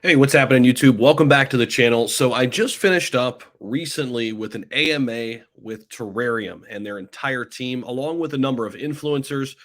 Hey, what's happening, YouTube? Welcome back to the channel. So I just finished up recently with an AMA with Terrarium and their entire team, along with a number of influencers,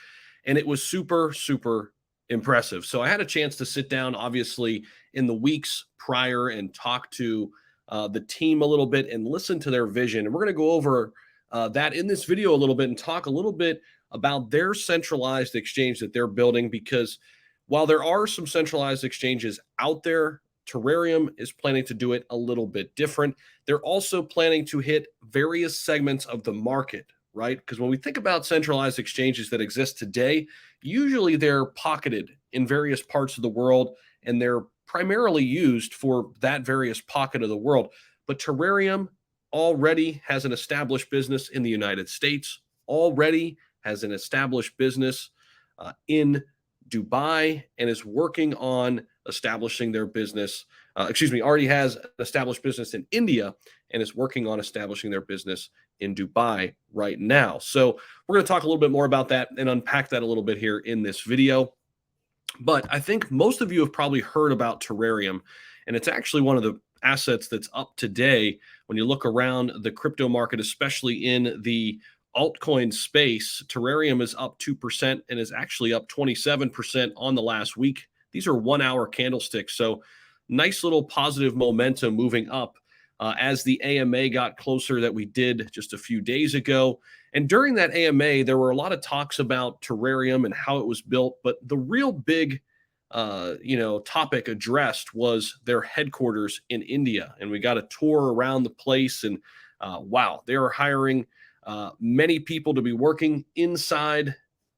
and it was super, super impressive. So I had a chance to sit down, obviously, in the weeks prior and talk to the team a little bit and listen to their vision. And we're going to go over that in this video a little bit and talk a little bit about their centralized exchange that they're building because while there are some centralized exchanges out there, Terrarium is planning to do it a little bit different. They're also planning to hit various segments of the market, right? Because when we think about centralized exchanges that exist today, usually they're pocketed in various parts of the world and they're primarily used for that various pocket of the world. But Terrarium already has an established business in the United States, already has an established business in Dubai and is working on establishing their business. Already has an established business in India and is working on establishing their business in Dubai right now. So we're going to talk a little bit more about that and unpack that a little bit here in this video. But I think most of you have probably heard about Terrarium, and it's actually one of the assets that's up today when you look around the crypto market, especially in the altcoin space. Terrarium is up 2% and is actually up 27% on the last week. These are 1 hour candlesticks. So nice little positive momentum moving up as the AMA got closer that we did just a few days ago. And during that AMA, there were a lot of talks about Terrarium and how it was built, but the real big topic addressed was their headquarters in India. And we got a tour around the place, and wow, they are hiring many people to be working inside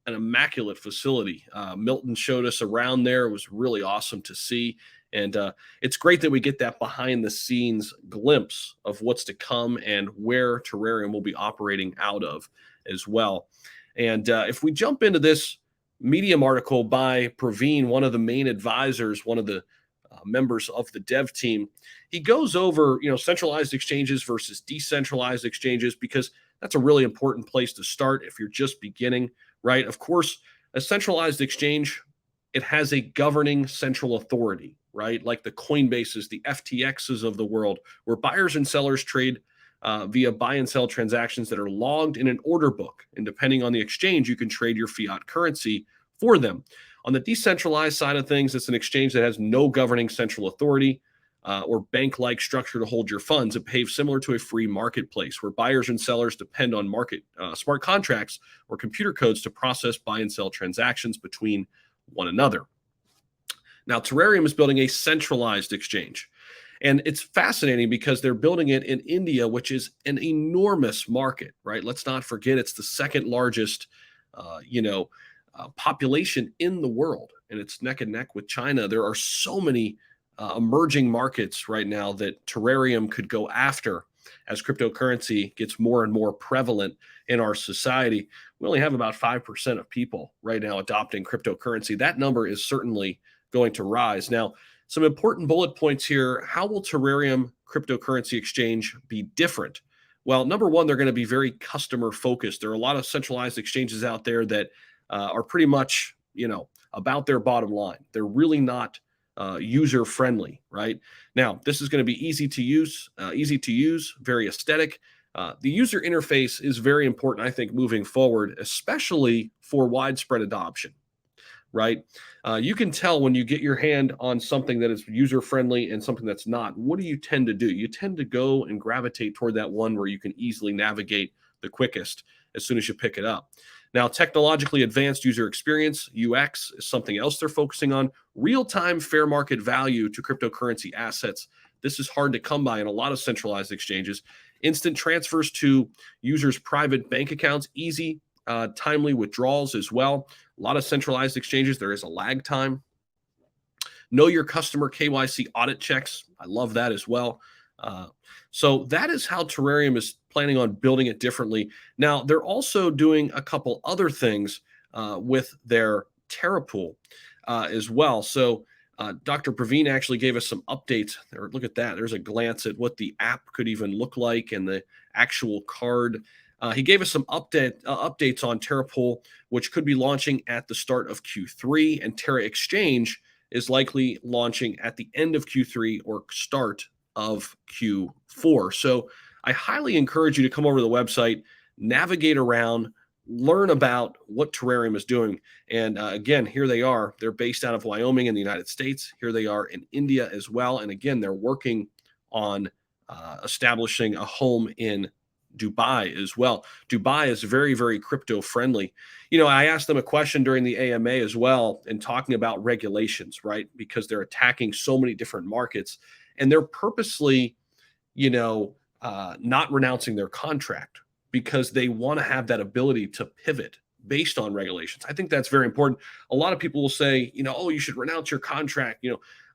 an immaculate facility. Milton showed us around there. It was really awesome to see. And it's great that we get that behind the scenes glimpse of what's to come and where Terrarium will be operating out of as well. And if we jump into this Medium article by Praveen, one of the main advisors, one of the members of the dev team, he goes over, centralized exchanges versus decentralized exchanges because that's a really important place to start if you're just beginning, right? Of course, a centralized exchange, it has a governing central authority, right? Like the Coinbases, the FTXs of the world, where buyers and sellers trade via buy and sell transactions that are logged in an order book. And depending on the exchange, you can trade your fiat currency for them. On the decentralized side of things, it's an exchange that has no governing central authority or bank-like structure to hold your funds. It behaves similar to a free marketplace where buyers and sellers depend on market smart contracts or computer codes to process buy and sell transactions between one another. Now, Terrarium is building a centralized exchange. And it's fascinating because they're building it in India, which is an enormous market, right? Let's not forget it's the second largest, population in the world, and it's neck and neck with China. There are so many emerging markets right now that Terrarium could go after as cryptocurrency gets more and more prevalent in our society. We only have about 5% of people right now adopting cryptocurrency. That number is certainly going to rise. Now, some important bullet points here. How will Terrarium cryptocurrency exchange be different? Well, number one, they're going to be very customer focused. There are a lot of centralized exchanges out there that are pretty much, about their bottom line. They're really not user friendly, right? Now, this is going to be easy to use, very aesthetic. The user interface is very important, I think, moving forward, especially for widespread adoption, right? You can tell when you get your hand on something that is user friendly and something that's not. What do you tend to do? You tend to go and gravitate toward that one where you can easily navigate the quickest as soon as you pick it up. Now, technologically advanced user experience, UX, is something else they're focusing on. Real-time fair market value to cryptocurrency assets. This is hard to come by in a lot of centralized exchanges. Instant transfers to users' private bank accounts, easy, timely withdrawals as well. A lot of centralized exchanges, there is a lag time. Know your customer KYC audit checks. I love that as well. So that is how Terrarium is planning on building it differently. Now, they're also doing a couple other things with their Terrapool as well. So Dr. Praveen actually gave us some updates. Look at that. There's a glance at what the app could even look like and the actual card. He gave us some updates on Terrapool, which could be launching at the start of Q3, and Terra Exchange is likely launching at the end of Q3 or start of Q4. So I highly encourage you to come over to the website, navigate around, learn about what Terrarium is doing. And again, here they are. They're based out of Wyoming in the United States. Here they are in India as well. And again, they're working on establishing a home in Dubai as well. Dubai is very, very crypto friendly. I asked them a question during the AMA as well and talking about regulations, right? Because they're attacking so many different markets and they're purposely, not renouncing their contract because they want to have that ability to pivot based on regulations. I think that's very important. A lot of people will say, oh, you should renounce your contract.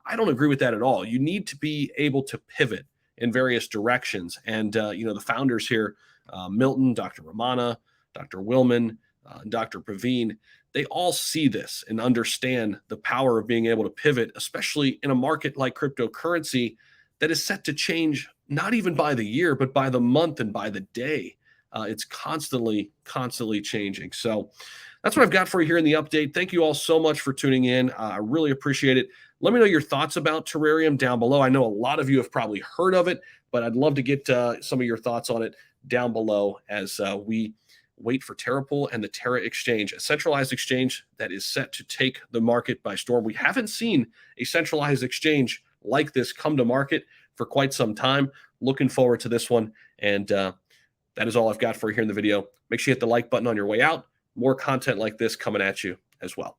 I don't agree with that at all. You need to be able to pivot in various directions. And, the founders here, Milton, Dr. Ramana, Dr. Willman, Dr. Praveen, they all see this and understand the power of being able to pivot, especially in a market like cryptocurrency that is set to change not even by the year, but by the month and by the day. It's constantly, constantly changing. So that's what I've got for you here in the update. Thank you all so much for tuning in. I really appreciate it. Let me know your thoughts about Terrarium down below. I know a lot of you have probably heard of it, but I'd love to get some of your thoughts on it down below as we wait for Terrapool and the Terra Exchange, a centralized exchange that is set to take the market by storm. We haven't seen a centralized exchange like this come to market for quite some time. Looking forward to this one. And that is all I've got for you here in the video. Make sure you hit the like button on your way out. More content like this coming at you as well.